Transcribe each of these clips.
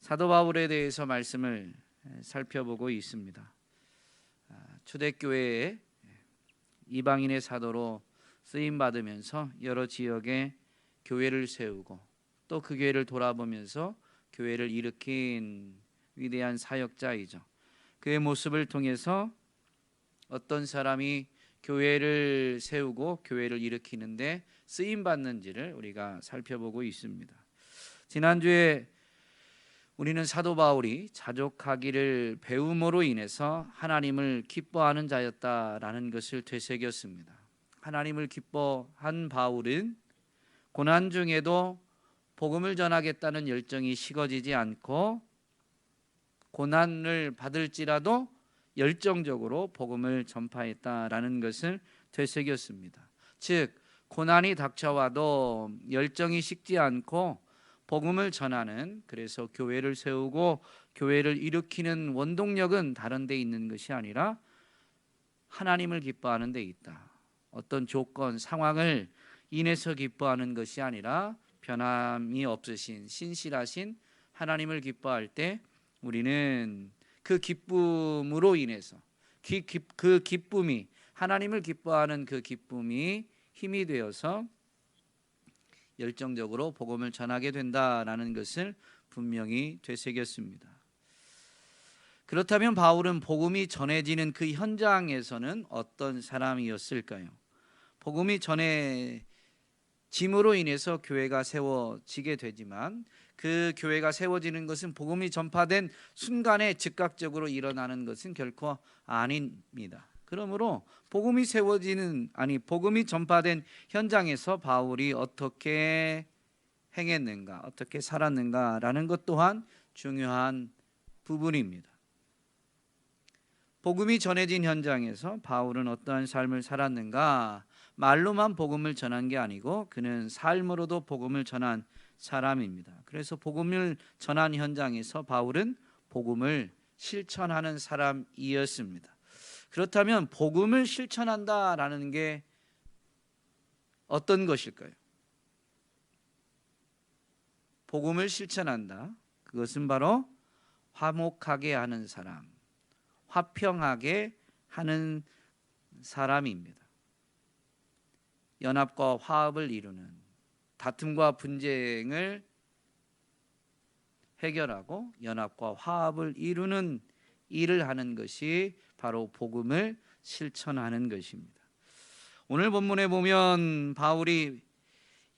사도 바울에 대해서 말씀을 살펴보고 있습니다. 초대교회에 이방인의 사도로 쓰임 받으면서 여러 지역에 교회를 세우고 또 그 교회를 돌아보면서 교회를 일으킨 위대한 사역자이죠. 그의 모습을 통해서 어떤 사람이 교회를 세우고 교회를 일으키는데 쓰임 받는지를 우리가 살펴보고 있습니다. 지난주에 우리는 사도 바울이 자족하기를 배움으로 인해서 하나님을 기뻐하는 자였다라는 것을 되새겼습니다. 하나님을 기뻐한 바울은 고난 중에도 복음을 전하겠다는 열정이 식어지지 않고 고난을 받을지라도 열정적으로 복음을 전파했다라는 것을 되새겼습니다. 즉 고난이 닥쳐와도 열정이 식지 않고 복음을 전하는, 그래서 교회를 세우고 교회를 일으키는 원동력은 다른 데 있는 것이 아니라 하나님을 기뻐하는 데 있다. 어떤 조건, 상황을 인해서 기뻐하는 것이 아니라 변함이 없으신 신실하신 하나님을 기뻐할 때 우리는 그 기쁨으로 인해서 그 기쁨이, 하나님을 기뻐하는 그 기쁨이 힘이 되어서 열정적으로 복음을 전하게 된다라는 것을 분명히 되새겼습니다. 그렇다면 바울은 복음이 전해지는 그 현장에서는 어떤 사람이었을까요? 복음이 전해짐으로 인해서 교회가 세워지게 되지만 그 교회가 세워지는 것은 복음이 전파된 순간에 즉각적으로 일어나는 것은 결코 아닙니다. 그러므로 복음이 전파된 현장에서 바울이 어떻게 행했는가, 어떻게 살았는가라는 것 또한 중요한 부분입니다. 복음이 전해진 현장에서 바울은 어떠한 삶을 살았는가? 말로만 복음을 전한 게 아니고 그는 삶으로도 복음을 전한 사람입니다. 그래서 복음을 전한 현장에서 바울은 복음을 실천하는 사람이었습니다. 그렇다면 복음을 실천한다라는 게 어떤 것일까요? 복음을 실천한다. 그것은 바로 화목하게 하는 사람, 화평하게 하는 사람입니다. 연합과 화합을 이루는, 다툼과 분쟁을 해결하고 연합과 화합을 이루는 일을 하는 것이 바로 복음을 실천하는 것입니다. 오늘 본문에 보면 바울이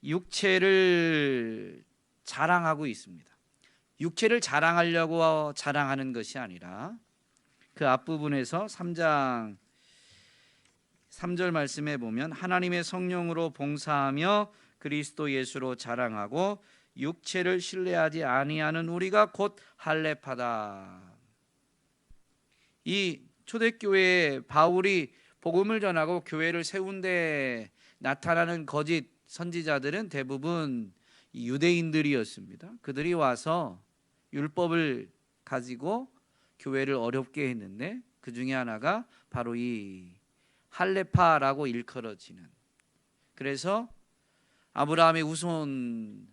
육체를 자랑하고 있습니다. 육체를 자랑하려고 자랑하는 것이 아니라 그 앞부분에서 3장 3절 말씀에 보면 하나님의 성령으로 봉사하며 그리스도 예수로 자랑하고 육체를 신뢰하지 아니하는 우리가 곧 할례파다. 이 초대교회에 바울이 복음을 전하고 교회를 세운 데 나타나는 거짓 선지자들은 대부분 유대인들이었습니다. 그들이 와서 율법을 가지고 교회를 어렵게 했는데 그 중에 하나가 바로 이 할례파라고 일컬어지는, 그래서 아브라함의 후손이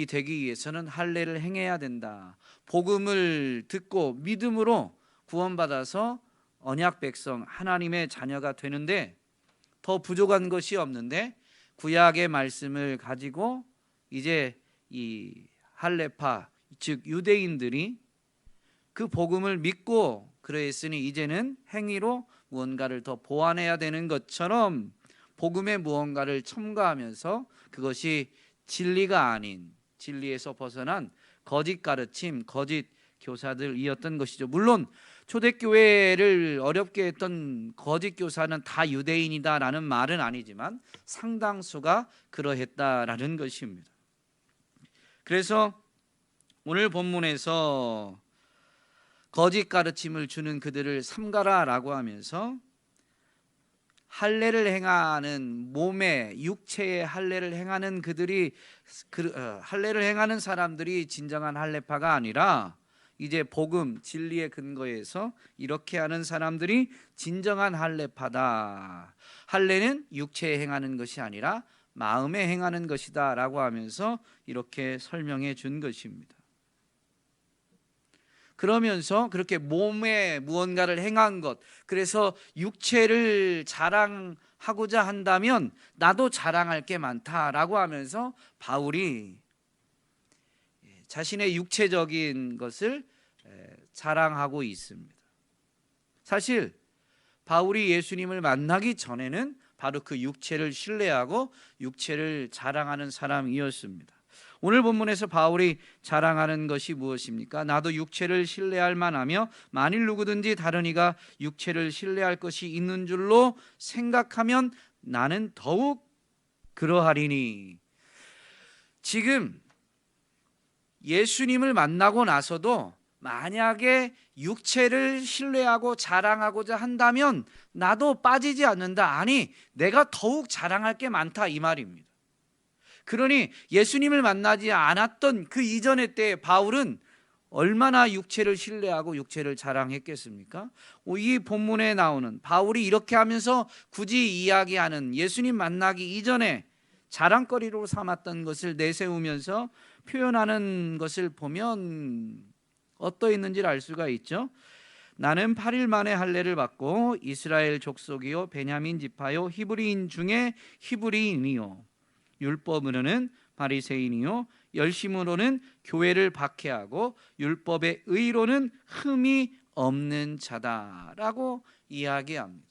되기 위해서는 할례를 행해야 된다. 복음을 듣고 믿음으로 구원받아서 언약 백성, 하나님의 자녀가 되는데 더 부족한 것이 없는데 구약의 말씀을 가지고 이제 이 할례파, 즉 유대인들이 그 복음을 믿고 그랬으니 이제는 행위로 무언가를 더 보완해야 되는 것처럼 복음의 무언가를 첨가하면서 그것이 진리가 아닌, 진리에서 벗어난 거짓 가르침, 거짓 교사들이었던 것이죠. 물론 초대교회를 어렵게 했던 거짓 교사는 다 유대인이다라는 말은 아니지만 상당수가 그러했다라는 것입니다. 그래서 오늘 본문에서 거짓 가르침을 주는 그들을 삼가라라고 하면서 할례를 행하는, 몸의 육체의 할례를 행하는 그들이 할례를 행하는 사람들이 진정한 할례파가 아니라 이제 복음 진리의 근거에서 이렇게 하는 사람들이 진정한 할례파다. 할례는 육체에 행하는 것이 아니라 마음에 행하는 것이다라고 하면서 이렇게 설명해 준 것입니다. 그러면서 그렇게 몸에 무언가를 행한 것, 그래서 육체를 자랑하고자 한다면 나도 자랑할 게 많다라고 하면서 바울이 자신의 육체적인 것을 자랑하고 있습니다. 사실 바울이 예수님을 만나기 전에는 바로 그 육체를 신뢰하고 육체를 자랑하는 사람이었습니다. 오늘 본문에서 바울이 자랑하는 것이 무엇입니까? 나도 육체를 신뢰할 만하며 만일 누구든지 다른 이가 육체를 신뢰할 것이 있는 줄로 생각하면 나는 더욱 그러하리니. 지금 예수님을 만나고 나서도 만약에 육체를 신뢰하고 자랑하고자 한다면 나도 빠지지 않는다. 아니, 내가 더욱 자랑할 게 많다, 이 말입니다. 그러니 예수님을 만나지 않았던 그 이전의 때에 바울은 얼마나 육체를 신뢰하고 육체를 자랑했겠습니까? 이 본문에 나오는 바울이 이렇게 하면서 굳이 이야기하는 예수님 만나기 이전에 자랑거리로 삼았던 것을 내세우면서 표현하는 것을 보면 어떠했는지를 알 수가 있죠. 나는 8일 만에 할례를 받고 이스라엘 족속이요 베냐민 지파요 히브리인 중에 히브리인이요 율법으로는 바리새인이요 열심으로는 교회를 박해하고 율법의 의로는 흠이 없는 자다라고 이야기합니다.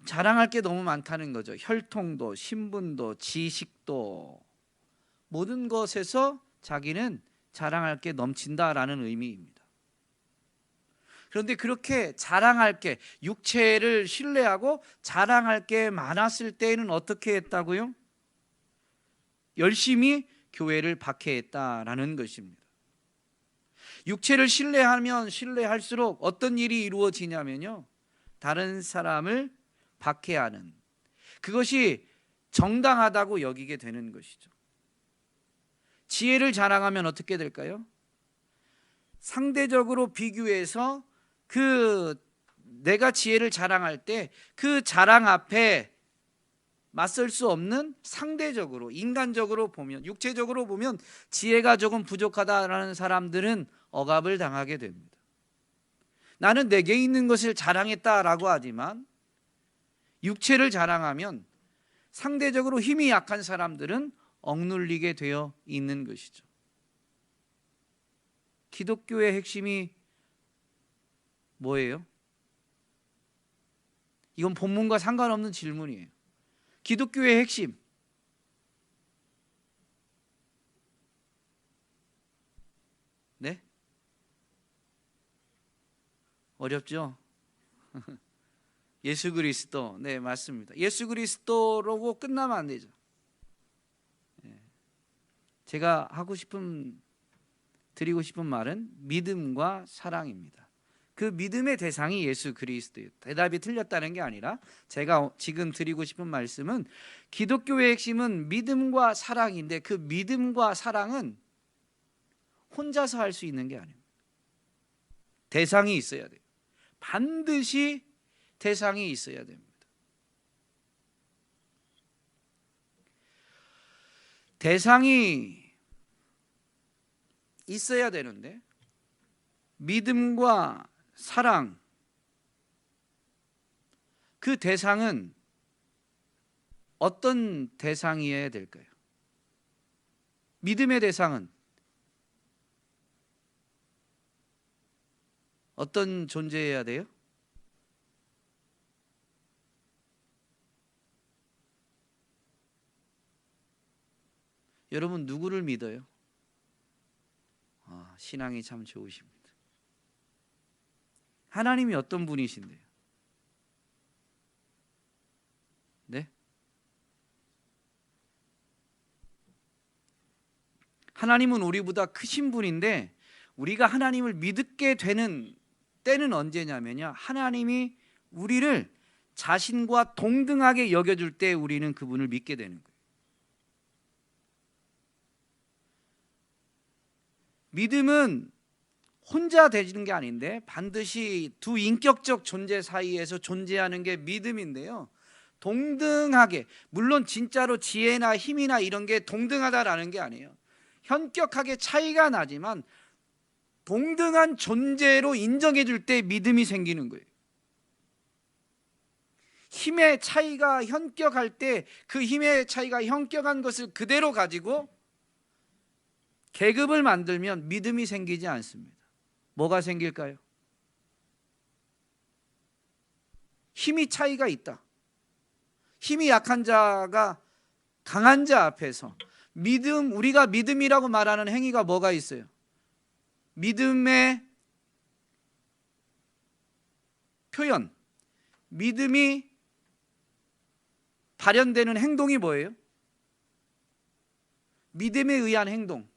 자랑할 게 너무 많다는 거죠. 혈통도, 신분도, 지식도, 모든 것에서 자기는 자랑할 게 넘친다라는 의미입니다. 그런데 그렇게 자랑할 게, 육체를 신뢰하고 자랑할 게 많았을 때에는 어떻게 했다고요? 열심히 교회를 박해했다라는 것입니다. 육체를 신뢰하면 신뢰할수록 어떤 일이 이루어지냐면요, 다른 사람을 박해하는, 그것이 정당하다고 여기게 되는 것이죠. 지혜를 자랑하면 어떻게 될까요? 상대적으로 비교해서 내가 지혜를 자랑할 때 그 자랑 앞에 맞설 수 없는, 상대적으로 인간적으로 보면, 육체적으로 보면 지혜가 조금 부족하다라는 사람들은 억압을 당하게 됩니다. 나는 내게 있는 것을 자랑했다라고 하지만 육체를 자랑하면 상대적으로 힘이 약한 사람들은 억눌리게 되어 있는 것이죠. 기독교의 핵심이 뭐예요? 이건 본문과 상관없는 질문이에요. 기독교의 핵심, 네? 어렵죠? 예수 그리스도. 네, 맞습니다. 예수 그리스도로 끝나면 안 되죠. 제가 드리고 싶은 말은 믿음과 사랑입니다. 그 믿음의 대상이 예수 그리스도예요. 대답이 틀렸다는 게 아니라 제가 지금 드리고 싶은 말씀은 기독교의 핵심은 믿음과 사랑인데 그 믿음과 사랑은 혼자서 할 수 있는 게 아닙니다. 대상이 있어야 돼요. 반드시 대상이 있어야 됩니다. 대상이 있어야 되는데 믿음과 사랑, 그 대상은 어떤 대상이어야 될까요? 믿음의 대상은 어떤 존재여야 돼요? 여러분 누구를 믿어요? 신앙이 참 좋으십니다. 하나님이 어떤 분이신데요? 네? 하나님은 우리보다 크신 분인데 우리가 하나님을 믿게 되는 때는 언제냐면요, 하나님이 우리를 자신과 동등하게 여겨줄 때 우리는 그분을 믿게 되는 거예요. 믿음은 혼자 되지는 게 아닌데 반드시 두 인격적 존재 사이에서 존재하는 게 믿음인데요, 동등하게, 물론 진짜로 지혜나 힘이나 이런 게 동등하다라는 게 아니에요. 현격하게 차이가 나지만 동등한 존재로 인정해 줄 때 믿음이 생기는 거예요. 힘의 차이가 현격할 때 그 힘의 차이가 현격한 것을 그대로 가지고 계급을 만들면 믿음이 생기지 않습니다. 뭐가 생길까요? 힘이 차이가 있다. 힘이 약한 자가 강한 자 앞에서 우리가 믿음이라고 말하는 행위가 뭐가 있어요? 믿음의 표현, 믿음이 발현되는 행동이 뭐예요? 믿음에 의한 행동.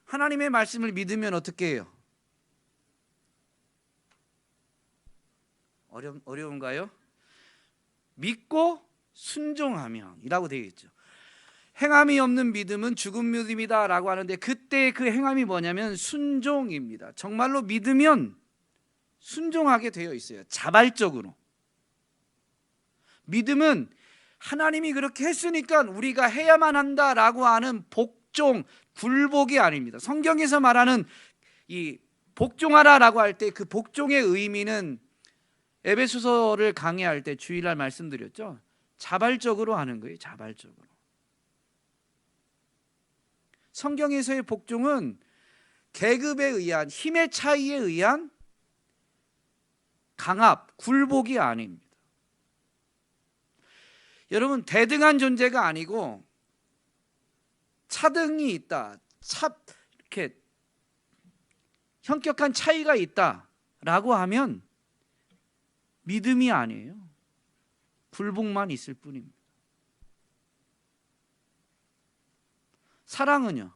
하나님의 말씀을 믿으면 어떻게 해요? 어려운가요? 믿고 순종하면이라고 되어 있죠. 행함이 없는 믿음은 죽은 믿음이다 라고 하는데, 그때 그 행함이 뭐냐면 순종입니다. 정말로 믿으면 순종하게 되어 있어요. 자발적으로. 믿음은 하나님이 그렇게 했으니까 우리가 해야만 한다라고 하는 복종, 굴복이 아닙니다. 성경에서 말하는 이 복종하라라고 할 때 그 복종의 의미는 에베소서를 강의할 때 주일날 말씀드렸죠. 자발적으로 하는 거예요. 자발적으로. 성경에서의 복종은 계급에 의한, 힘의 차이에 의한 강압, 굴복이 아닙니다. 여러분, 대등한 존재가 아니고 차등이 있다, 이렇게 현격한 차이가 있다라고 하면 믿음이 아니에요. 굴복만 있을 뿐입니다. 사랑은요?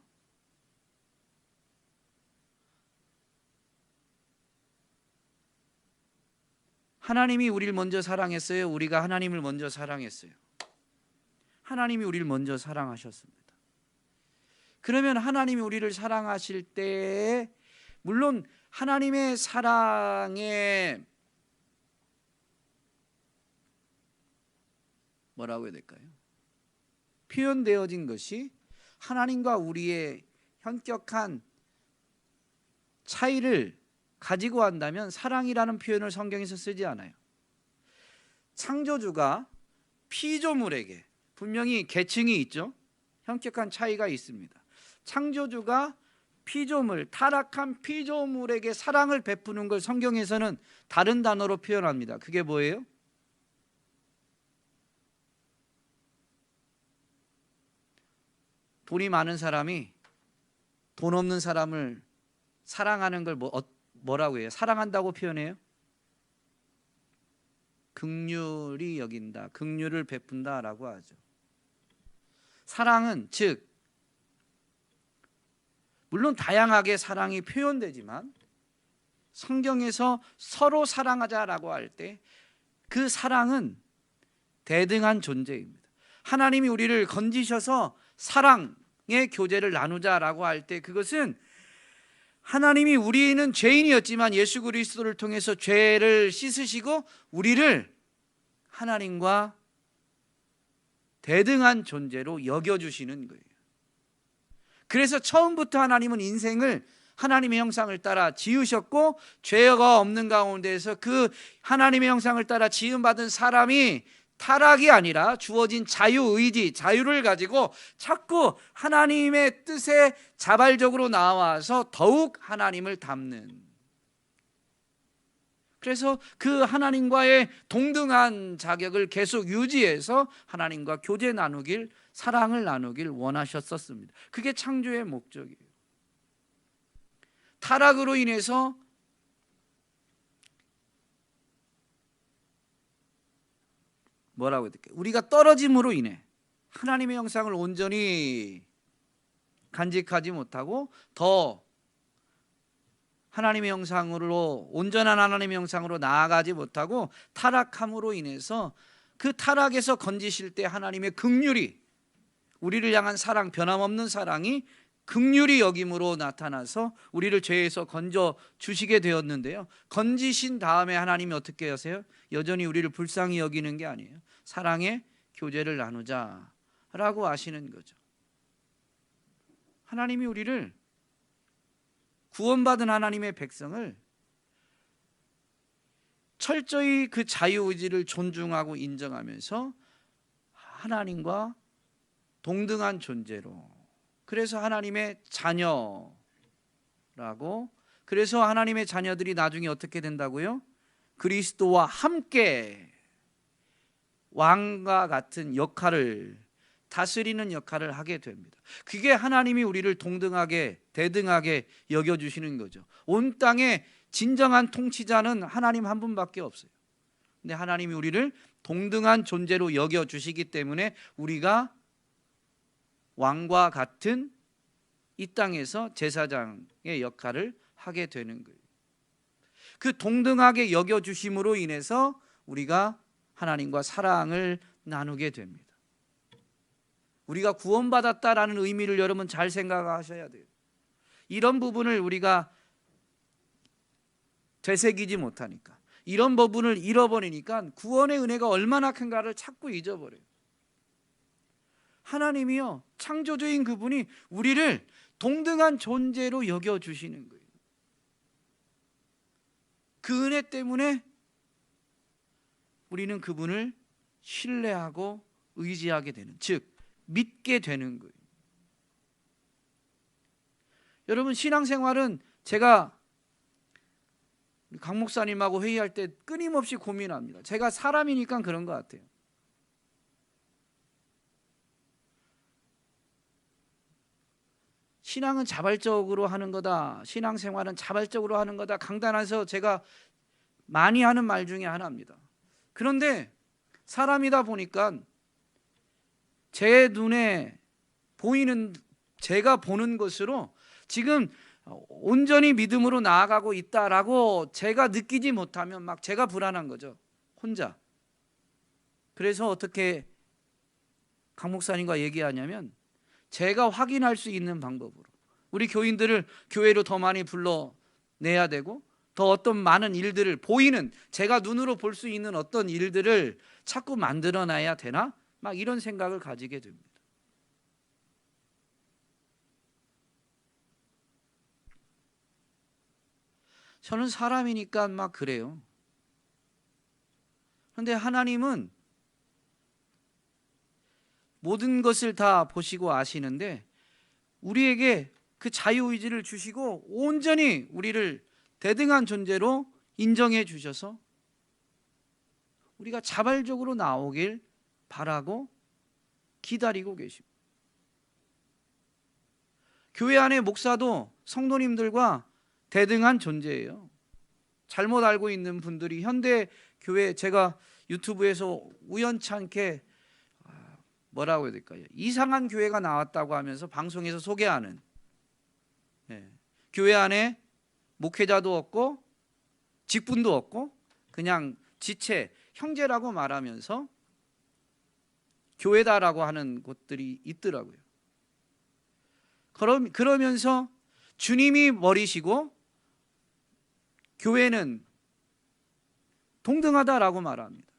하나님이 우리를 먼저 사랑했어요? 우리가 하나님을 먼저 사랑했어요? 하나님이 우리를 먼저 사랑하셨습니다. 그러면 하나님이 우리를 사랑하실 때 물론 하나님의 사랑에 뭐라고 해야 될까요? 표현되어진 것이 하나님과 우리의 현격한 차이를 가지고 한다면 사랑이라는 표현을 성경에서 쓰지 않아요. 창조주가 피조물에게, 분명히 계층이 있죠. 현격한 차이가 있습니다. 창조주가 피조물, 타락한 피조물에게 사랑을 베푸는 걸 성경에서는 다른 단어로 표현합니다. 그게 뭐예요? 돈이 많은 사람이 돈 없는 사람을 사랑하는 걸 뭐라고 해요? 사랑한다고 표현해요? 긍휼히 여긴다, 긍휼을 베푼다라고 하죠. 사랑은 즉 물론 다양하게 사랑이 표현되지만 성경에서 서로 사랑하자라고 할 때 그 사랑은 대등한 존재입니다. 하나님이 우리를 건지셔서 사랑의 교제를 나누자라고 할 때 그것은 하나님이, 우리는 죄인이었지만 예수 그리스도를 통해서 죄를 씻으시고 우리를 하나님과 대등한 존재로 여겨주시는 거예요. 그래서 처음부터 하나님은 인생을 하나님의 형상을 따라 지으셨고 죄가 없는 가운데에서 그 하나님의 형상을 따라 지음받은 사람이 타락이 아니라 주어진 자유의지, 자유를 가지고 자꾸 하나님의 뜻에 자발적으로 나와서 더욱 하나님을 닮는, 그래서 그 하나님과의 동등한 자격을 계속 유지해서 하나님과 교제 나누길, 사랑을 나누길 원하셨었습니다. 그게 창조의 목적이에요. 타락으로 인해서 뭐라고 해야 될까요? 우리가 떨어짐으로 인해 하나님의 형상을 온전히 간직하지 못하고 더 하나님의 형상으로, 온전한 하나님의 형상으로 나아가지 못하고 타락함으로 인해서 그 타락에서 건지실 때 하나님의 긍휼이, 우리를 향한 사랑, 변함없는 사랑이 긍휼히 여김으로 나타나서 우리를 죄에서 건져 주시게 되었는데요, 건지신 다음에 하나님이 어떻게 하세요? 여전히 우리를 불쌍히 여기는 게 아니에요. 사랑의 교제를 나누자라고 하시는 거죠. 하나님이 우리를, 구원받은 하나님의 백성을 철저히 그 자유의지를 존중하고 인정하면서 하나님과 동등한 존재로, 그래서 하나님의 자녀라고, 그래서 하나님의 자녀들이 나중에 어떻게 된다고요? 그리스도와 함께 왕과 같은 역할을, 다스리는 역할을 하게 됩니다. 그게 하나님이 우리를 동등하게, 대등하게 여겨주시는 거죠. 온 땅에 진정한 통치자는 하나님 한 분밖에 없어요. 근데 하나님이 우리를 동등한 존재로 여겨주시기 때문에 우리가 왕과 같은 이 땅에서 제사장의 역할을 하게 되는 거예요. 그 동등하게 여겨주심으로 인해서 우리가 하나님과 사랑을 나누게 됩니다. 우리가 구원받았다라는 의미를 여러분 잘 생각하셔야 돼요. 이런 부분을 우리가 되새기지 못하니까, 이런 부분을 잃어버리니까 구원의 은혜가 얼마나 큰가를 자꾸 잊어버려요. 하나님이요, 창조주인 그분이 우리를 동등한 존재로 여겨주시는 거예요. 그 은혜 때문에 우리는 그분을 신뢰하고 의지하게 되는, 즉 믿게 되는 거예요. 여러분, 신앙생활은 제가 강 목사님하고 회의할 때 끊임없이 고민합니다. 제가 사람이니까 그런 것 같아요. 신앙은 자발적으로 하는 거다, 신앙생활은 자발적으로 하는 거다, 강단에서 제가 많이 하는 말 중에 하나입니다. 그런데 사람이다 보니까 제 눈에 보이는, 제가 보는 것으로 지금 온전히 믿음으로 나아가고 있다라고 제가 느끼지 못하면 막 제가 불안한 거죠, 혼자. 그래서 어떻게 강 목사님과 얘기하냐면, 제가 확인할 수 있는 방법으로 우리 교인들을 교회로 더 많이 불러내야 되고, 더 어떤 많은 일들을, 보이는, 제가 눈으로 볼 수 있는 어떤 일들을 자꾸 만들어놔야 되나? 막 이런 생각을 가지게 됩니다. 저는 사람이니까 막 그래요. 그런데 하나님은 모든 것을 다 보시고 아시는데 우리에게 그 자유의지를 주시고 온전히 우리를 대등한 존재로 인정해 주셔서 우리가 자발적으로 나오길 바라고 기다리고 계십니다. 교회 안의 목사도 성도님들과 대등한 존재예요. 잘못 알고 있는 분들이 현대 교회, 제가 유튜브에서 우연찮게 뭐라고 해야 될까요? 이상한 교회가 나왔다고 하면서 방송에서 소개하는, 교회 안에 목회자도 없고 직분도 없고 그냥 지체, 형제라고 말하면서 교회다라고 하는 곳들이 있더라고요. 그러면서 주님이 머리시고 교회는 동등하다라고 말합니다.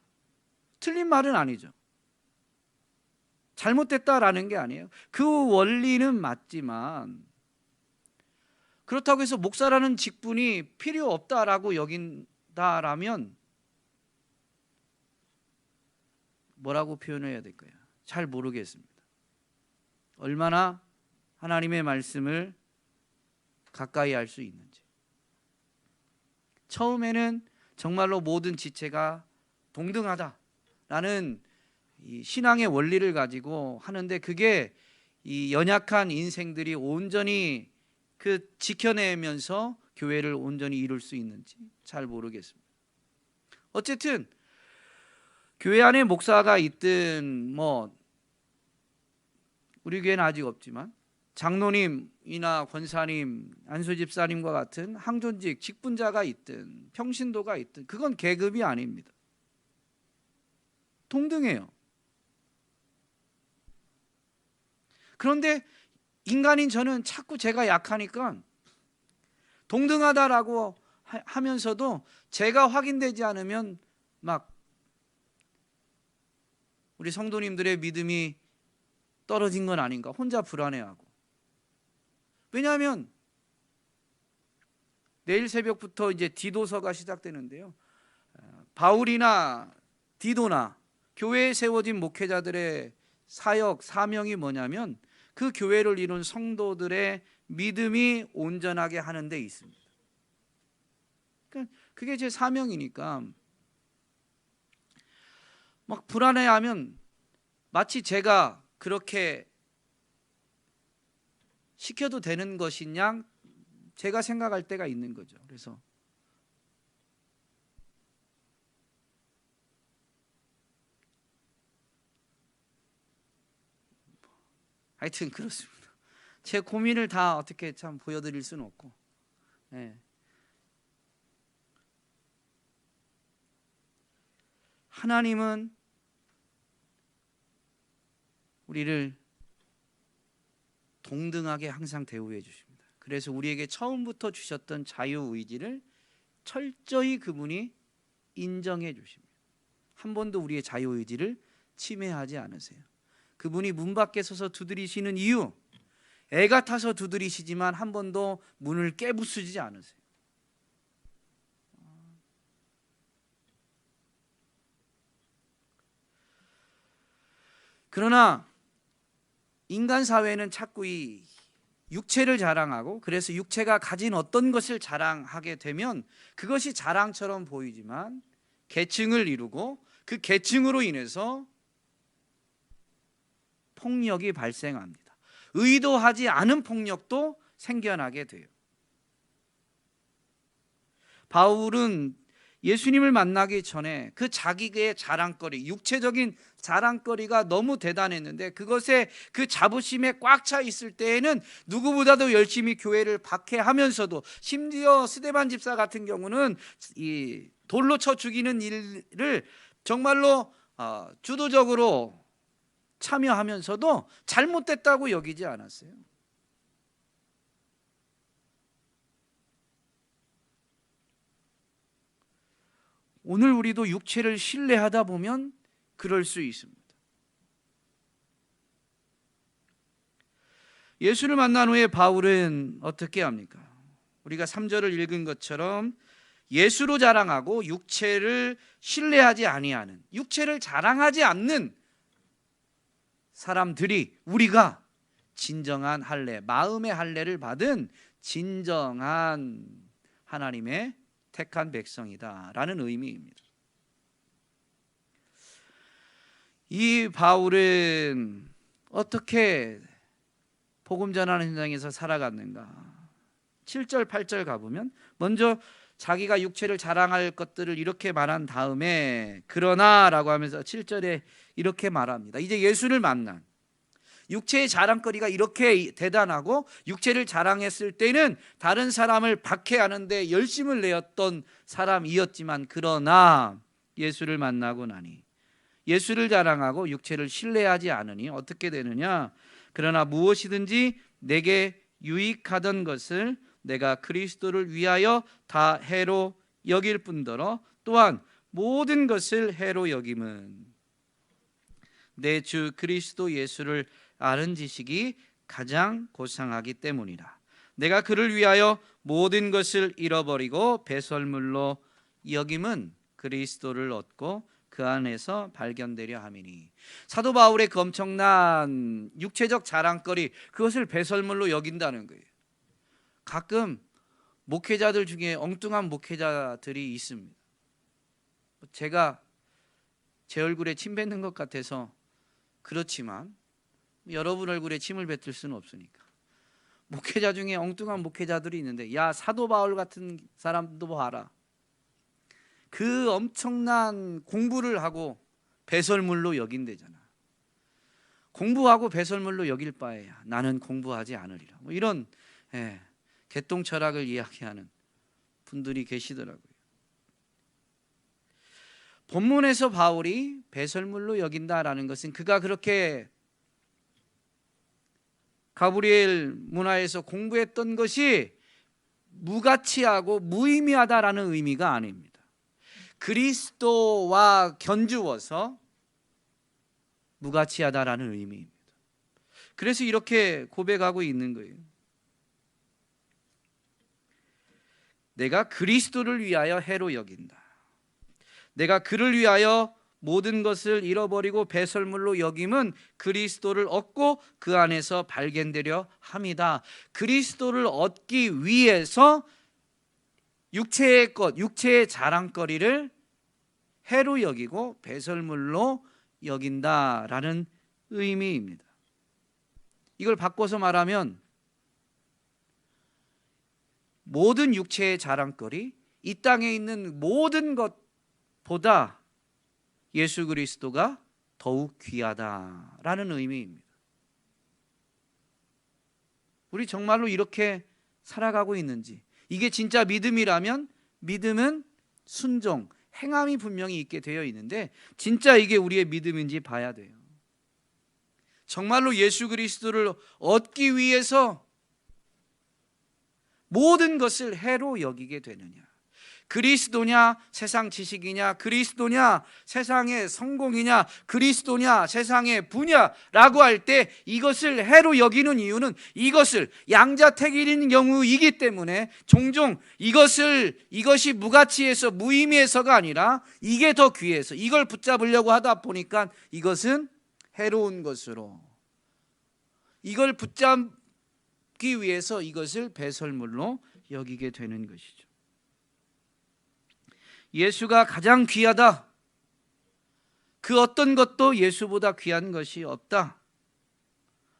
틀린 말은 아니죠. 잘못됐다라는 게 아니에요. 그 원리는 맞지만 그렇다고 해서 목사라는 직분이 필요 없다라고 여긴다라면 뭐라고 표현해야 될까요? 잘 모르겠습니다. 얼마나 하나님의 말씀을 가까이 할 수 있는지. 처음에는 정말로 모든 지체가 동등하다라는 이 신앙의 원리를 가지고 하는데, 그게 이 연약한 인생들이 온전히 그 지켜내면서 교회를 온전히 이룰 수 있는지 잘 모르겠습니다. 어쨌든 교회 안에 목사가 있든 뭐 우리 교회는 아직 없지만 장로님이나 권사님, 안수집사님과 같은 항존직 직분자가 있든 평신도가 있든 그건 계급이 아닙니다. 동등해요. 그런데 인간인 저는 자꾸 제가 약하니까 동등하다라고 하면서도 제가 확인되지 않으면 막 우리 성도님들의 믿음이 떨어진 건 아닌가 혼자 불안해하고, 왜냐하면 내일 새벽부터 이제 디도서가 시작되는데요. 바울이나 디도나 교회에 세워진 목회자들의 사역, 사명이 뭐냐면 그 교회를 이룬 성도들의 믿음이 온전하게 하는 데 있습니다. 그러니까 그게 제 사명이니까 막 불안해하면 마치 제가 그렇게 시켜도 되는 것이냐 제가 생각할 때가 있는 거죠. 그래서 하여튼 그렇습니다. 제 고민을 다 어떻게 참 보여드릴 수는 없고, 네. 하나님은 우리를 동등하게 항상 대우해 주십니다. 그래서 우리에게 처음부터 주셨던 자유의지를 철저히 그분이 인정해 주십니다. 한 번도 우리의 자유의지를 침해하지 않으세요. 그분이 문 밖에 서서 두드리시는 이유, 애가 타서 두드리시지만 한 번도 문을 깨부수지 않으세요. 그러나 인간 사회는 자꾸 이 육체를 자랑하고, 그래서 육체가 가진 어떤 것을 자랑하게 되면 그것이 자랑처럼 보이지만 계층을 이루고 그 계층으로 인해서 폭력이 발생합니다. 의도하지 않은 폭력도 생겨나게 돼요. 바울은 예수님을 만나기 전에 그 자기의 자랑거리, 육체적인 자랑거리가 너무 대단했는데 그것에 그 자부심에 꽉 차 있을 때에는 누구보다도 열심히 교회를 박해하면서도, 심지어 스데반 집사 같은 경우는 이 돌로 쳐 죽이는 일을 정말로 주도적으로 참여하면서도 잘못됐다고 여기지 않았어요. 오늘 우리도 육체를 신뢰하다 보면 그럴 수 있습니다. 예수를 만난 후에 바울은 어떻게 합니까? 우리가 3절을 읽은 것처럼 예수로 자랑하고 육체를 신뢰하지 아니하는, 육체를 자랑하지 않는 사람들이 우리가 진정한 할례, 마음의 할례를 받은 진정한 하나님의 택한 백성이다라는 의미입니다. 이 바울은 어떻게 복음 전하는 현장에서 살아갔는가? 7절, 8절 가보면 먼저 자기가 육체를 자랑할 것들을 이렇게 말한 다음에 그러나라고 하면서 7절에 이렇게 말합니다. 이제 예수를 만난, 육체의 자랑거리가 이렇게 대단하고 육체를 자랑했을 때는 다른 사람을 박해하는데 열심을 내었던 사람이었지만, 그러나 예수를 만나고 나니 예수를 자랑하고 육체를 신뢰하지 않으니 어떻게 되느냐? 그러나 무엇이든지 내게 유익하던 것을 내가 그리스도를 위하여 다 해로 여길 뿐더러 또한 모든 것을 해로 여김은 내 주 그리스도 예수를 아는 지식이 가장 고상하기 때문이라. 내가 그를 위하여 모든 것을 잃어버리고 배설물로 여김은 그리스도를 얻고 그 안에서 발견되려 함이니. 사도 바울의 그 엄청난 육체적 자랑거리, 그것을 배설물로 여긴다는 거예요. 가끔 목회자들 중에 엉뚱한 목회자들이 있습니다. 제가 제 얼굴에 침 뱉는 것 같아서 그렇지만 여러분 얼굴에 침을 뱉을 수는 없으니까. 목회자 중에 엉뚱한 목회자들이 있는데, 야, 사도 바울 같은 사람도 봐라. 그 엄청난 공부를 하고 배설물로 여긴대잖아. 공부하고 배설물로 여길 바에야 나는 공부하지 않으리라. 뭐 이런 개똥 철학을 이야기하는 분들이 계시더라고요. 본문에서 바울이 배설물로 여긴다라는 것은 그가 그렇게 가브리엘 문화에서 공부했던 것이 무가치하고 무의미하다라는 의미가 아닙니다. 그리스도와 견주어서 무가치하다라는 의미입니다. 그래서 이렇게 고백하고 있는 거예요. 내가 그리스도를 위하여 해로 여긴다. 내가 그를 위하여 모든 것을 잃어버리고 배설물로 여김은 그리스도를 얻고 그 안에서 발견되려 함이다. 그리스도를 얻기 위해서 육체의 것, 육체의 자랑거리를 해로 여기고 배설물로 여긴다라는 의미입니다. 이걸 바꿔서 말하면 모든 육체의 자랑거리, 이 땅에 있는 모든 것보다 예수 그리스도가 더욱 귀하다라는 의미입니다. 우리 정말로 이렇게 살아가고 있는지, 이게 진짜 믿음이라면 믿음은 순종, 행함이 분명히 있게 되어 있는데 진짜 이게 우리의 믿음인지 봐야 돼요. 정말로 예수 그리스도를 얻기 위해서 모든 것을 해로 여기게 되느냐? 그리스도냐 세상 지식이냐, 그리스도냐 세상의 성공이냐, 그리스도냐 세상의 부냐라고 할 때 이것을 해로 여기는 이유는 이것을 양자택일인 경우이기 때문에 종종 이것이 무가치해서 무의미해서가 아니라 이게 더 귀해서 이걸 붙잡으려고 하다 보니까 이것은 해로운 것으로, 이걸 붙잡기 위해서 이것을 배설물로 여기게 되는 것이죠. 예수가 가장 귀하다, 그 어떤 것도 예수보다 귀한 것이 없다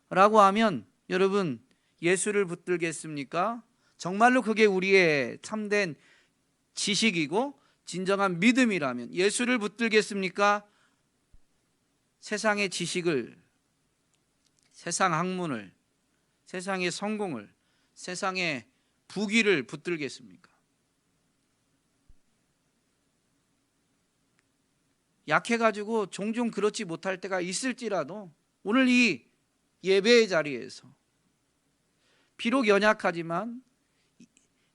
라고 하면 여러분 예수를 붙들겠습니까? 정말로 그게 우리의 참된 지식이고 진정한 믿음이라면 예수를 붙들겠습니까? 세상의 지식을, 세상 학문을, 세상의 성공을, 세상의 부귀를 붙들겠습니까? 약해가지고 종종 그렇지 못할 때가 있을지라도 오늘 이 예배의 자리에서 비록 연약하지만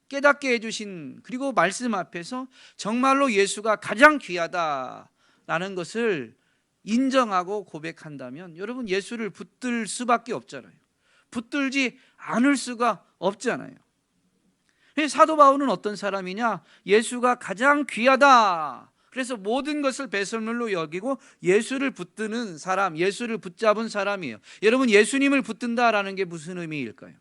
깨닫게 해주신, 그리고 말씀 앞에서 정말로 예수가 가장 귀하다라는 것을 인정하고 고백한다면 여러분 예수를 붙들 수밖에 없잖아요. 붙들지 않을 수가 없잖아요. 사도 바울은 어떤 사람이냐? 예수가 가장 귀하다, 그래서 모든 것을 배설물로 여기고 예수를 붙드는 사람, 예수를 붙잡은 사람이에요. 여러분 예수님을 붙든다라는 게 무슨 의미일까요?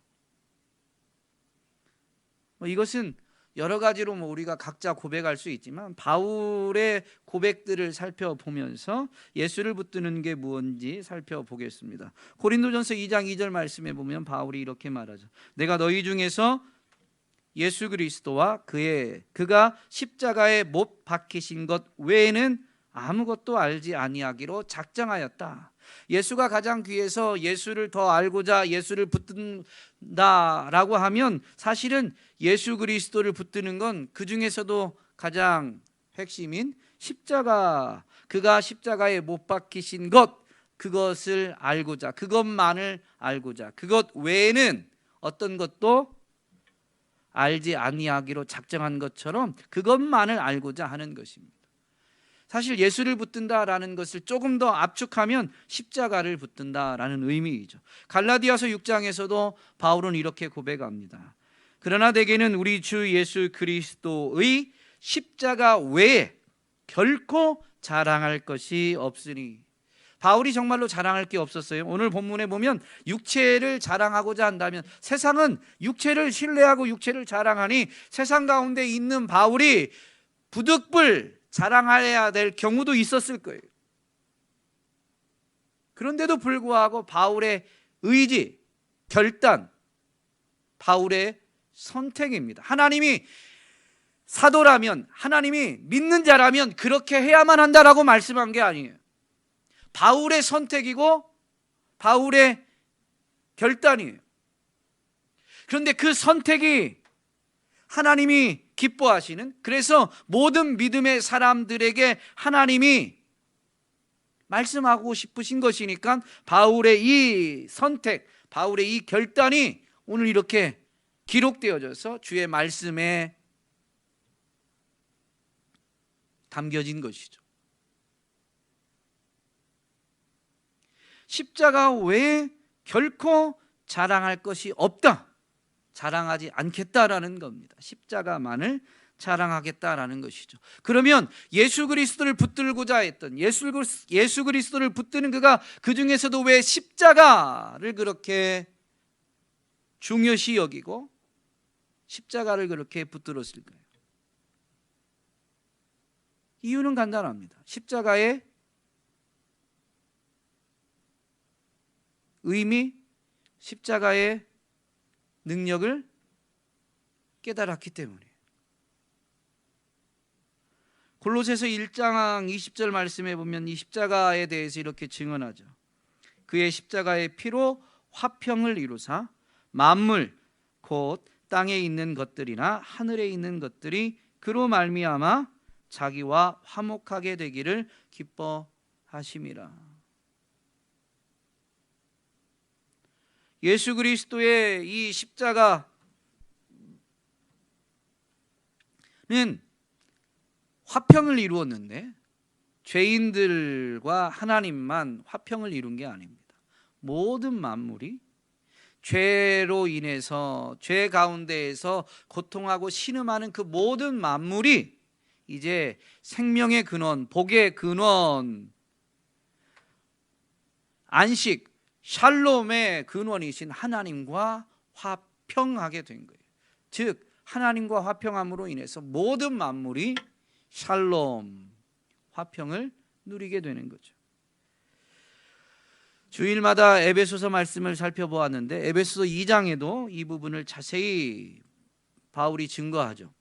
이것은 여러 가지로 우리가 각자 고백할 수 있지만 바울의 고백들을 살펴보면서 예수를 붙드는 게 무엇인지 살펴보겠습니다. 고린도전서 2장 2절 말씀에 보면 바울이 이렇게 말하죠. 내가 너희 중에서 예수 그리스도와 그가 십자가에 못 박히신 것 외에는 아무것도 알지 아니하기로 작정하였다. 예수가 가장 귀해서 예수를 더 알고자 예수를 붙든다라고 하면 사실은 예수 그리스도를 붙드는 건 그 중에서도 가장 핵심인 십자가, 그가 십자가에 못 박히신 것, 그것을 알고자, 그것만을 알고자, 그것 외에는 어떤 것도 알지 아니하기로 작정한 것처럼 그것만을 알고자 하는 것입니다. 사실 예수를 붙든다라는 것을 조금 더 압축하면 십자가를 붙든다라는 의미이죠. 갈라디아서 6장에서도 바울은 이렇게 고백합니다. 그러나 내게는 우리 주 예수 그리스도의 십자가 외에 결코 자랑할 것이 없으니. 바울이 정말로 자랑할 게 없었어요. 오늘 본문에 보면 육체를 자랑하고자 한다면, 세상은 육체를 신뢰하고 육체를 자랑하니 세상 가운데 있는 바울이 부득불 자랑해야 될 경우도 있었을 거예요. 그런데도 불구하고 바울의 의지, 결단, 바울의 선택입니다. 하나님이 사도라면, 하나님이 믿는 자라면 그렇게 해야만 한다라고 말씀한 게 아니에요. 바울의 선택이고 바울의 결단이에요. 그런데 그 선택이 하나님이 기뻐하시는, 그래서 모든 믿음의 사람들에게 하나님이 말씀하고 싶으신 것이니까 바울의 이 선택, 바울의 이 결단이 오늘 이렇게 기록되어져서 주의 말씀에 담겨진 것이죠. 십자가 외에 결코 자랑할 것이 없다. 자랑하지 않겠다라는 겁니다. 십자가만을 자랑하겠다라는 것이죠. 그러면 예수 그리스도를 붙들고자 했던 예수 그리스도를 붙드는 그가 그 중에서도 왜 십자가를 그렇게 중요시 여기고 십자가를 그렇게 붙들었을까요? 이유는 간단합니다. 십자가의 의미, 십자가의 능력을 깨달았기 때문에. 골로새서 1장 20절 말씀에 보면 이 십자가에 대해서 이렇게 증언하죠. 그의 십자가의 피로 화평을 이루사 만물 곧 땅에 있는 것들이나 하늘에 있는 것들이 그로 말미암아 자기와 화목하게 되기를 기뻐하심이라. 예수 그리스도의 이 십자가는 화평을 이루었는데 죄인들과 하나님만 화평을 이룬 게 아닙니다. 모든 만물이 죄로 인해서 죄 가운데에서 고통하고 신음하는 그 모든 만물이 이제 생명의 근원, 복의 근원, 안식, 샬롬의 근원이신 하나님과 화평하게 된 거예요. 즉 하나님과 화평함으로 인해서 모든 만물이 샬롬, 화평을 누리게 되는 거죠. 주일마다 에베소서 말씀을 살펴보았는데 에베소서 2장에도 이 부분을 자세히 바울이 증거하죠.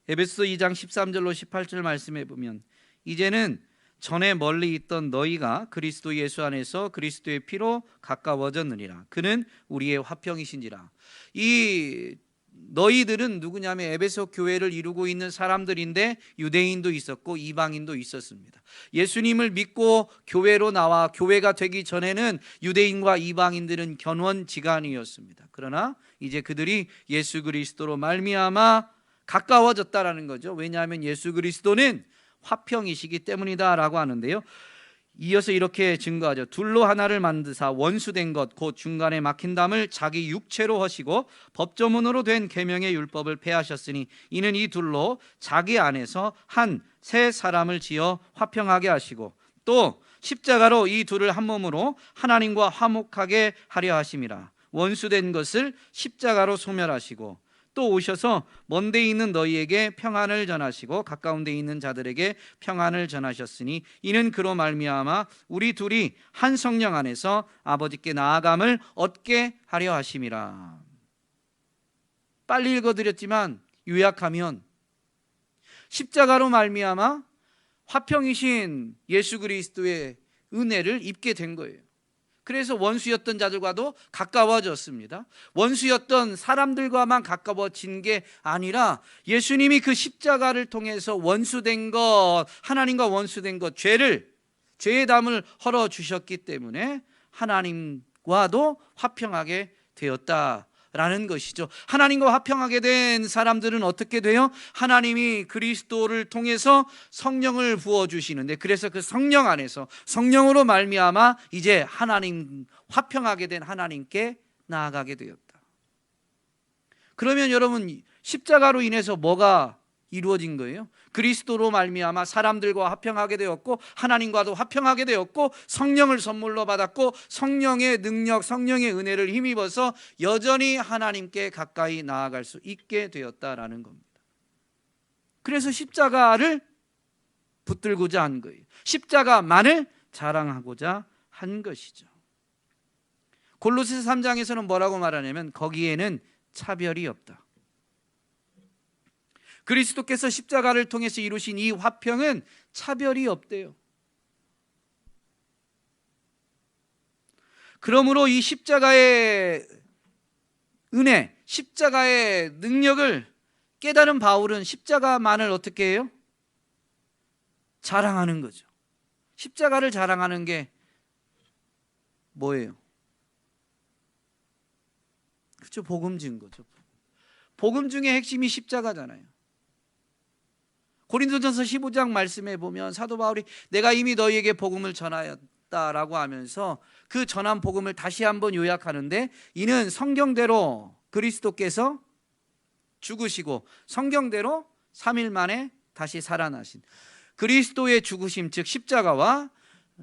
에베소서 2장 13절로 18절 말씀해 보면 이제는 전에 멀리 있던 너희가 그리스도 예수 안에서 그리스도의 피로 가까워졌느니라. 그는 우리의 화평이신지라. 이 너희들은 누구냐면 에베소 교회를 이루고 있는 사람들인데 유대인도 있었고 이방인도 있었습니다. 예수님을 믿고 교회로 나와 교회가 되기 전에는 유대인과 이방인들은 견원지간이었습니다. 그러나 이제 그들이 예수 그리스도로 말미암아 가까워졌다라는 거죠. 왜냐하면 예수 그리스도는 화평이시기 때문이다라고 하는데요. 이어서 이렇게 증거하죠. 둘로 하나를 만드사 원수된 것 곧 중간에 막힌 담을 자기 육체로 하시고 법조문으로 된 계명의 율법을 폐하셨으니 이는 이 둘로 자기 안에서 한 새 사람을 지어 화평하게 하시고 또 십자가로 이 둘을 한 몸으로 하나님과 화목하게 하려 하심이라. 원수된 것을 십자가로 소멸하시고 또 오셔서 먼 데 있는 너희에게 평안을 전하시고 가까운 데 있는 자들에게 평안을 전하셨으니 이는 그로 말미암아 우리 둘이 한 성령 안에서 아버지께 나아감을 얻게 하려 하심이라. 빨리 읽어드렸지만 요약하면 십자가로 말미암아 화평이신 예수 그리스도의 은혜를 입게 된 거예요. 그래서 원수였던 자들과도 가까워졌습니다. 원수였던 사람들과만 가까워진 게 아니라 예수님이 그 십자가를 통해서 원수된 것, 하나님과 원수된 것, 죄의 담을 헐어 주셨기 때문에 하나님과도 화평하게 되었다라는 것이죠. 하나님과 화평하게 된 사람들은 어떻게 돼요? 하나님이 그리스도를 통해서 성령을 부어 주시는데 그래서 그 성령 안에서 성령으로 말미암아 이제 하나님 화평하게 된 하나님께 나아가게 되었다. 그러면 여러분 십자가로 인해서 뭐가 이루어진 거예요? 그리스도로 말미암아 사람들과 화평하게 되었고 하나님과도 화평하게 되었고 성령을 선물로 받았고 성령의 능력, 성령의 은혜를 힘입어서 여전히 하나님께 가까이 나아갈 수 있게 되었다라는 겁니다. 그래서 십자가를 붙들고자 한 거예요. 십자가만을 자랑하고자 한 것이죠. 골로새서 3장에서는 뭐라고 말하냐면 거기에는 차별이 없다. 그리스도께서 십자가를 통해서 이루신 이 화평은 차별이 없대요. 그러므로 이 십자가의 은혜, 십자가의 능력을 깨달은 바울은 십자가만을 어떻게 해요? 자랑하는 거죠. 십자가를 자랑하는 게 뭐예요? 그렇죠. 복음 증거죠. 복음 중에 핵심이 십자가잖아요. 고린도전서 15장 말씀에 보면 사도 바울이 내가 이미 너희에게 복음을 전하였다 받았다라고 하면서 그 전한 복음을 다시 한번 요약하는데, 이는 성경대로 그리스도께서 죽으시고 성경대로 3일 만에 다시 살아나신 그리스도의 죽으심, 즉 십자가와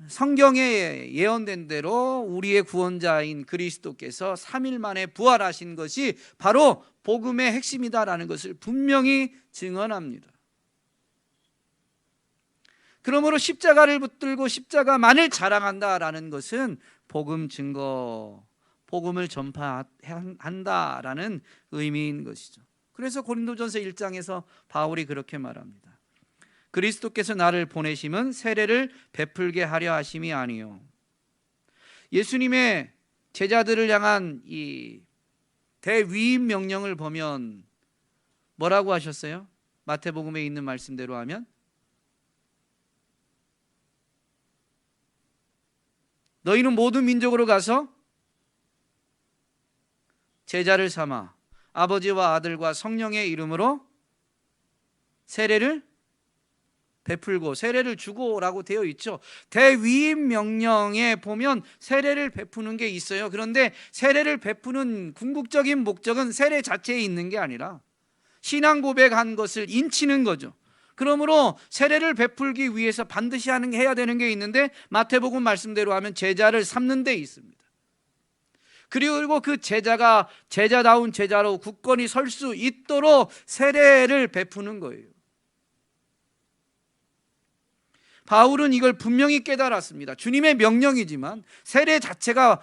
성경에 예언된 대로 우리의 구원자인 그리스도께서 3일 만에 부활하신 것이 바로 복음의 핵심이다라는 것을 분명히 증언합니다. 그러므로 십자가를 붙들고 십자가만을 자랑한다라는 것은 복음 증거, 복음을 전파한다라는 의미인 것이죠. 그래서 고린도전서 1장에서 바울이 그렇게 말합니다. 그리스도께서 나를 보내심은 세례를 베풀게 하려 하심이 아니요. 예수님의 제자들을 향한 이 대위임 명령을 보면 뭐라고 하셨어요? 마태복음에 있는 말씀대로 하면 너희는 모든 민족으로 가서 제자를 삼아 아버지와 아들과 성령의 이름으로 세례를 베풀고 세례를 주고라고 되어 있죠. 대위임 명령에 보면 세례를 베푸는 게 있어요. 그런데 세례를 베푸는 궁극적인 목적은 세례 자체에 있는 게 아니라 신앙 고백한 것을 인치는 거죠. 그러므로 세례를 베풀기 위해서 반드시 해야 되는 게 있는데, 마태복음 말씀대로 하면 제자를 삼는 데 있습니다. 그리고 그 제자가 제자다운 제자로 굳건히 설 수 있도록 세례를 베푸는 거예요. 바울은 이걸 분명히 깨달았습니다. 주님의 명령이지만 세례 자체가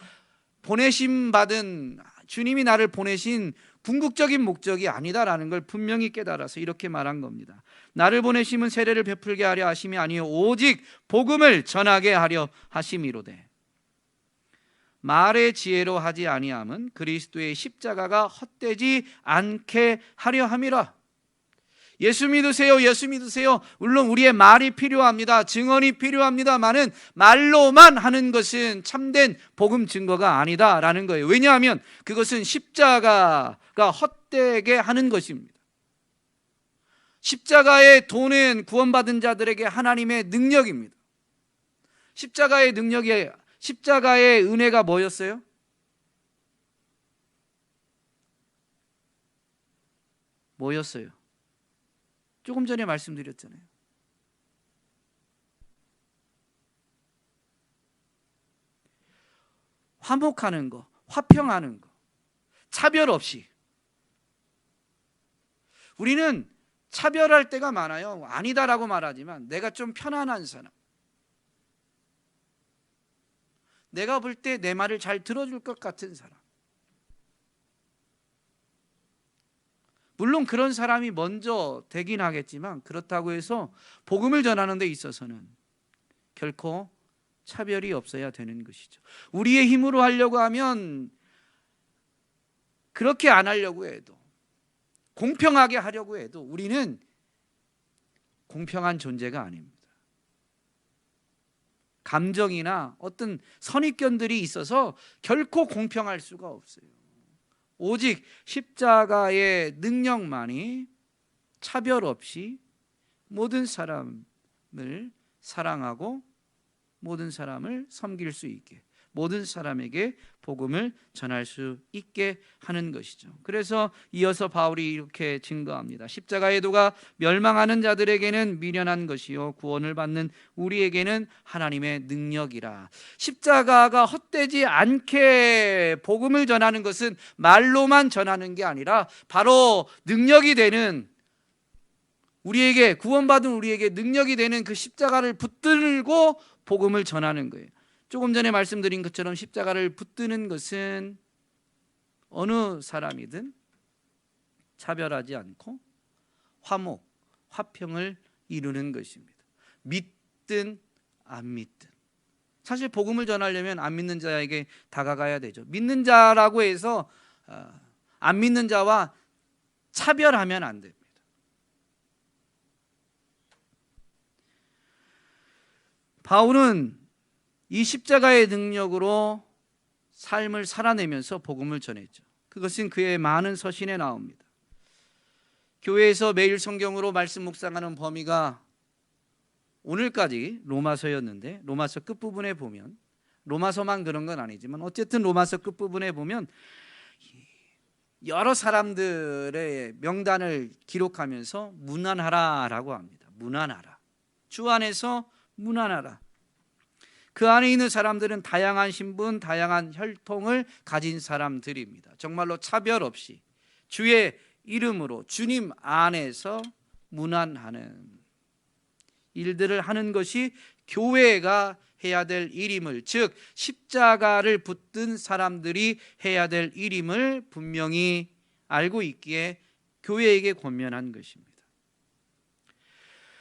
보내심 받은, 주님이 나를 보내신 궁극적인 목적이 아니다라는 걸 분명히 깨달아서 이렇게 말한 겁니다. 나를 보내심은 세례를 베풀게 하려 하심이 아니요 오직 복음을 전하게 하려 하심이로되 말의 지혜로 하지 아니함은 그리스도의 십자가가 헛되지 않게 하려 함이라. 예수 믿으세요, 예수 믿으세요. 물론 우리의 말이 필요합니다. 증언이 필요합니다만은 말로만 하는 것은 참된 복음 증거가 아니다라는 거예요. 왜냐하면 그것은 십자가가 헛되게 하는 것입니다. 십자가의 도는 구원받은 자들에게 하나님의 능력입니다. 십자가의 능력이, 십자가의 은혜가 뭐였어요? 뭐였어요? 조금 전에 말씀드렸잖아요. 화목하는 거, 화평하는 거, 차별 없이. 우리는 차별할 때가 많아요. 아니다라고 말하지만 내가 좀 편안한 사람, 내가 볼 때 내 말을 잘 들어줄 것 같은 사람, 물론 그런 사람이 먼저 되긴 하겠지만 그렇다고 해서 복음을 전하는 데 있어서는 결코 차별이 없어야 되는 것이죠. 우리의 힘으로 하려고 하면, 그렇게 안 하려고 해도, 공평하게 하려고 해도 우리는 공평한 존재가 아닙니다. 감정이나 어떤 선입견들이 있어서 결코 공평할 수가 없어요. 오직 십자가의 능력만이 차별 없이 모든 사람을 사랑하고 모든 사람을 섬길 수 있게, 모든 사람에게 복음을 전할 수 있게 하는 것이죠. 그래서 이어서 바울이 이렇게 증거합니다. 십자가의 도가 멸망하는 자들에게는 미련한 것이요 구원을 받는 우리에게는 하나님의 능력이라. 십자가가 헛되지 않게 복음을 전하는 것은 말로만 전하는 게 아니라 바로 능력이 되는, 우리에게, 구원받은 우리에게 능력이 되는 그 십자가를 붙들고 복음을 전하는 거예요. 조금 전에 말씀드린 것처럼 십자가를 붙드는 것은 어느 사람이든 차별하지 않고 화목, 화평을 이루는 것입니다. 믿든 안 믿든. 사실 복음을 전하려면 안 믿는 자에게 다가가야 되죠. 믿는 자라고 해서 안 믿는 자와 차별하면 안 됩니다. 바울은 이 십자가의 능력으로 삶을 살아내면서 복음을 전했죠. 그것은 그의 많은 서신에 나옵니다. 교회에서 매일 성경으로 말씀 묵상하는 범위가 오늘까지 로마서였는데 로마서 끝부분에 보면, 로마서만 그런 건 아니지만 어쨌든 로마서 끝부분에 보면 여러 사람들의 명단을 기록하면서 문안하라라고 합니다. 문안하라. 주 안에서 문안하라. 그 안에 있는 사람들은 다양한 신분, 다양한 혈통을 가진 사람들입니다. 정말로 차별 없이 주의 이름으로 주님 안에서 문안하는 일들을 하는 것이 교회가 해야 될 일임을, 즉 십자가를 붙든 사람들이 해야 될 일임을 분명히 알고 있기에 교회에게 권면한 것입니다.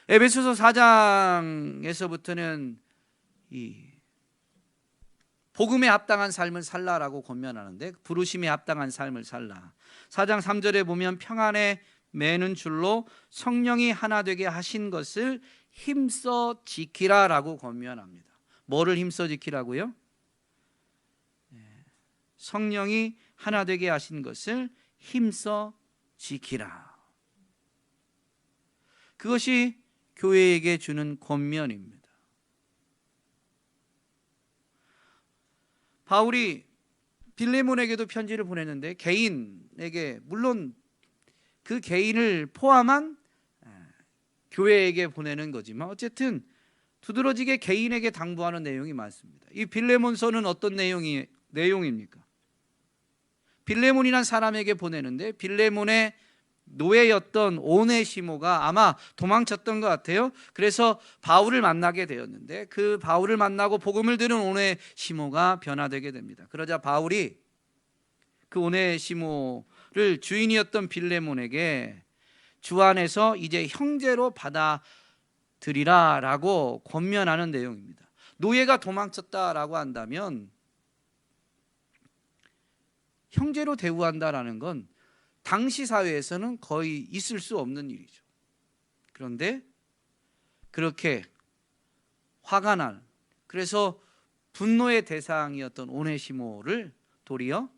에베소서 4장에서부터는 이 복음에 합당한 삶을 살라라고 권면하는데, 부르심에 합당한 삶을 살라. 4장 3절에 보면 평안에 매는 줄로 성령이 하나 되게 하신 것을 힘써 지키라라고 권면합니다. 뭐를 힘써 지키라고요? 성령이 하나 되게 하신 것을 힘써 지키라. 그것이 교회에게 주는 권면입니다. 바울이 빌레몬에게도 편지를 보냈는데 개인에게, 물론 그 개인을 포함한 교회에게 보내는 거지만 어쨌든 두드러지게 개인에게 당부하는 내용이 많습니다. 이 빌레몬서는 어떤 내용입니까? 빌레몬이란 사람에게 보내는데, 빌레몬의 노예였던 오네시모가 아마 도망쳤던 것 같아요. 그래서 바울을 만나게 되었는데, 그 바울을 만나고 복음을 들은 오네시모가 변화되게 됩니다. 그러자 바울이 그 오네시모를 주인이었던 빌레몬에게 주 안에서 이제 형제로 받아들이라라고 권면하는 내용입니다. 노예가 도망쳤다라고 한다면 형제로 대우한다라는 건 당시 사회에서는 거의 있을 수 없는 일이죠. 그런데 그렇게 화가 난, 그래서 분노의 대상이었던 오네시모를 도리어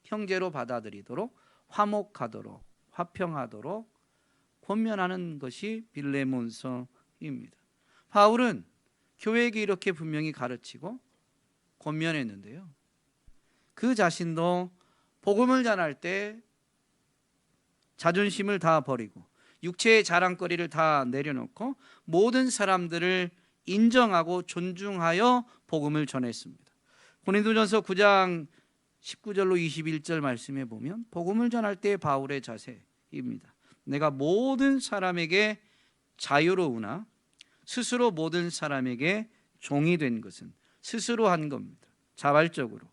형제로 받아들이도록, 화목하도록, 화평하도록 권면하는 것이 빌레몬서입니다. 바울은 교회에게 이렇게 분명히 가르치고 권면했는데요, 그 자신도 복음을 전할 때 자존심을 다 버리고 육체의 자랑거리를 다 내려놓고 모든 사람들을 인정하고 존중하여 복음을 전했습니다. 고린도전서 9장 19절로 21절 말씀에 보면 복음을 전할 때 바울의 자세입니다. 내가 모든 사람에게 자유로우나 스스로 모든 사람에게 종이 된 것은 스스로 한 겁니다. 자발적으로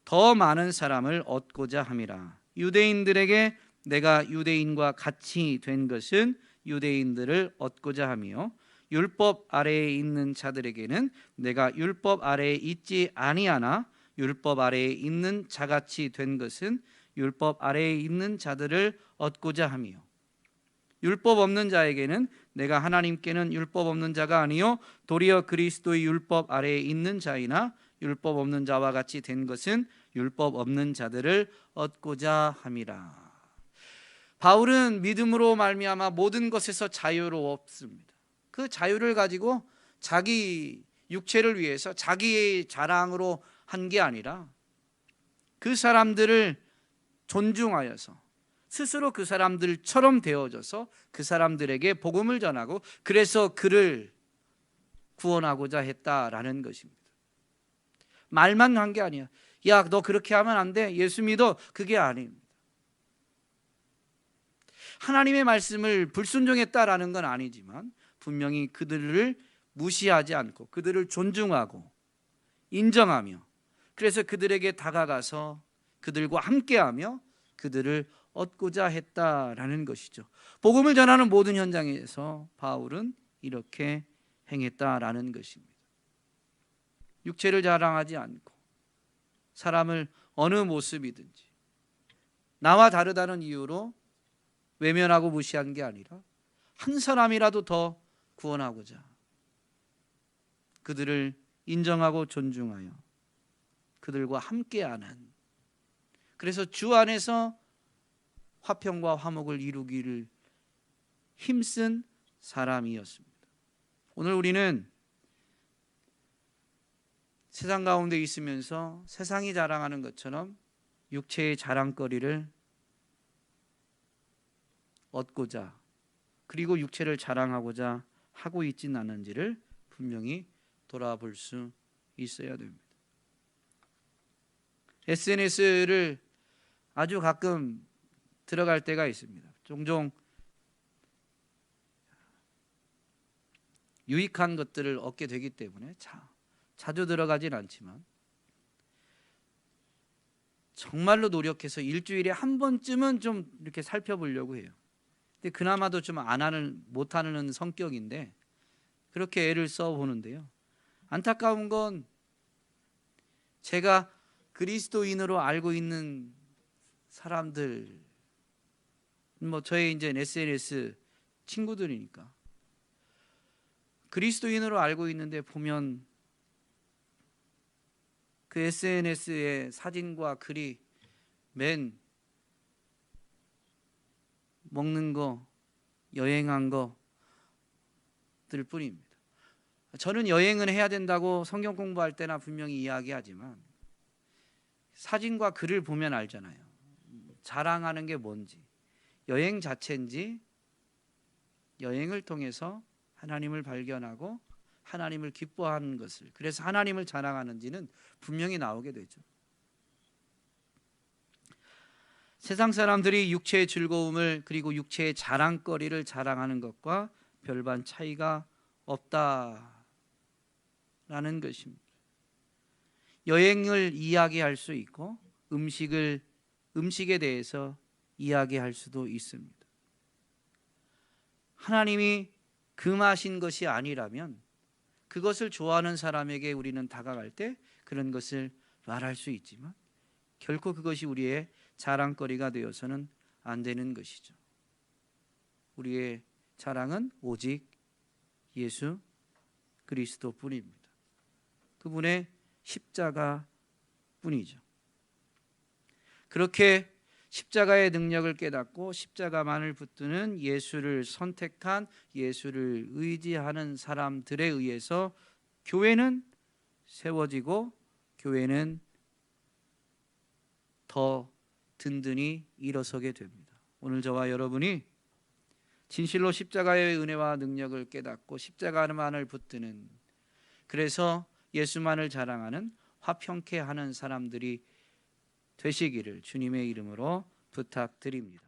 더 많은 사람을 얻고자 함이라. 유대인들에게 내가 유대인과 같이 된 것은 유대인들을 얻고자 하며, 율법 아래에 있는 자들에게는 내가 율법 아래에 있지 아니하나 율법 아래에 있는 자같이 된 것은 율법 아래에 있는 자들을 얻고자 하며, 율법 없는 자에게는 내가 하나님께는 율법 없는 자가 아니요 도리어 그리스도의 율법 아래에 있는 자이나 율법 없는 자와 같이 된 것은 율법 없는 자들을 얻고자 함이라. 바울은 믿음으로 말미암아 모든 것에서 자유로웠습니다. 그 자유를 가지고 자기 육체를 위해서 자기의 자랑으로 한 게 아니라 그 사람들을 존중하여서 스스로 그 사람들처럼 되어져서 그 사람들에게 복음을 전하고, 그래서 그를 구원하고자 했다라는 것입니다. 말만 한 게 아니야. 야, 너 그렇게 하면 안 돼, 예수 믿어, 그게 아닙니다. 하나님의 말씀을 불순종했다라는 건 아니지만 분명히 그들을 무시하지 않고 그들을 존중하고 인정하며, 그래서 그들에게 다가가서 그들과 함께하며 그들을 얻고자 했다라는 것이죠. 복음을 전하는 모든 현장에서 바울은 이렇게 행했다라는 것입니다. 육체를 자랑하지 않고 사람을 어느 모습이든지 나와 다르다는 이유로 외면하고 무시한 게 아니라 한 사람이라도 더 구원하고자 그들을 인정하고 존중하여 그들과 함께하는, 그래서 주 안에서 화평과 화목을 이루기를 힘쓴 사람이었습니다. 오늘 우리는 세상 가운데 있으면서 세상이 자랑하는 것처럼 육체의 자랑거리를 얻고자, 그리고 육체를 자랑하고자 하고 있지는 않은지를 분명히 돌아볼 수 있어야 됩니다. SNS를 아주 가끔 들어갈 때가 있습니다. 종종 유익한 것들을 얻게 되기 때문에 자주 들어가진 않지만 정말로 노력해서 일주일에 한 번쯤은 좀 이렇게 살펴보려고 해요. 근데 그나마도 좀 못하는 성격인데 그렇게 애를 써보는데요. 안타까운 건 제가 그리스도인으로 알고 있는 사람들, 저의 이제 SNS 친구들이니까 그리스도인으로 알고 있는데 보면 그 SNS의 사진과 글이 맨 먹는 거, 여행한 것들 뿐입니다. 저는 여행은 해야 된다고 성경 공부할 때나 분명히 이야기하지만 사진과 글을 보면 알잖아요. 자랑하는 게 뭔지, 여행 자체인지, 여행을 통해서 하나님을 발견하고 하나님을 기뻐하는 것을, 그래서 하나님을 자랑하는지는 분명히 나오게 되죠. 세상 사람들이 육체의 즐거움을, 그리고 육체의 자랑거리를 자랑하는 것과 별반 차이가 없다라는 것입니다. 여행을 이야기할 수 있고 음식에 대해서 이야기할 수도 있습니다. 하나님이 금하신 것이 아니라면 그것을 좋아하는 사람에게 우리는 다가갈 때 그런 것을 말할 수 있지만 결코 그것이 우리의 자랑거리가 되어서는 안 되는 것이죠. 우리의 자랑은 오직 예수 그리스도뿐입니다. 그분의 십자가 뿐이죠. 그렇게 십자가의 능력을 깨닫고 십자가만을 붙드는 예수를 선택한, 예수를 의지하는 사람들에 의해서 교회는 세워지고 교회는 더 든든히 일어서게 됩니다. 오늘 저와 여러분이 진실로 십자가의 은혜와 능력을 깨닫고 십자가만을 붙드는, 그래서 예수만을 자랑하는 화평케 하는 사람들이 되시기를 주님의 이름으로 부탁드립니다.